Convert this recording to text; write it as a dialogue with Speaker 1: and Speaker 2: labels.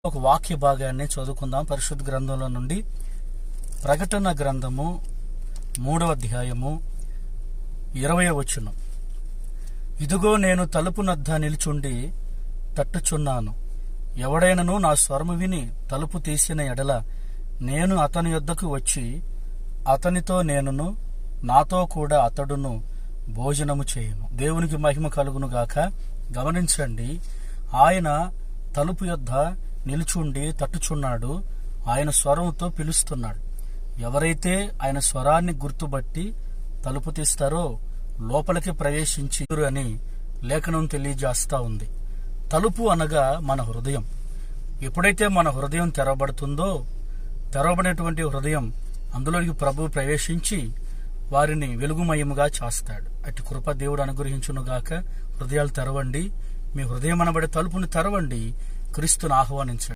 Speaker 1: ఒక వాక్య భాగాన్ని చదువుకుందాం. పరిశుద్ధ గ్రంథంలో నుండి ప్రకటన గ్రంథము 3వ అధ్యాయము 20వ వచనం. ఇదిగో నేను తలుపు నద్ద నిలుచుండి తట్టుచున్నాను. ఎవడైనను నా స్వరము విని తలుపు తీసిన ఎడల నేను అతని యొద్దకు వచ్చి అతనితో నేనును నాతో కూడా అతడును భోజనము చేయును. దేవునికి మహిమ కలుగును గాక. గమనించండి, ఆయన తలుపు యొద్ద నిలుచుండి తట్టుచున్నాడు. ఆయన స్వరంతో పిలుస్తున్నాడు. ఎవరైతే ఆయన స్వరాన్ని గుర్తుబట్టి తలుపు తీస్తారో లోపలికి ప్రవేశించి అని లేఖనం తెలియజేస్తా ఉంది. తలుపు అనగా మన హృదయం. ఎప్పుడైతే మన హృదయం తెరవబడుతుందో, తెరవబడినటువంటి హృదయం అందులోకి ప్రభు ప్రవేశించి వారిని వెలుగుమయముగా చేస్తాడు. అట్టి కృప దేవుడు అనుగ్రహించునుగాక. హృదయాలు తెరవండి. మీ హృదయం అనబడే తలుపుని తెరవండి. క్రీస్తును ఆహ్వానించండి.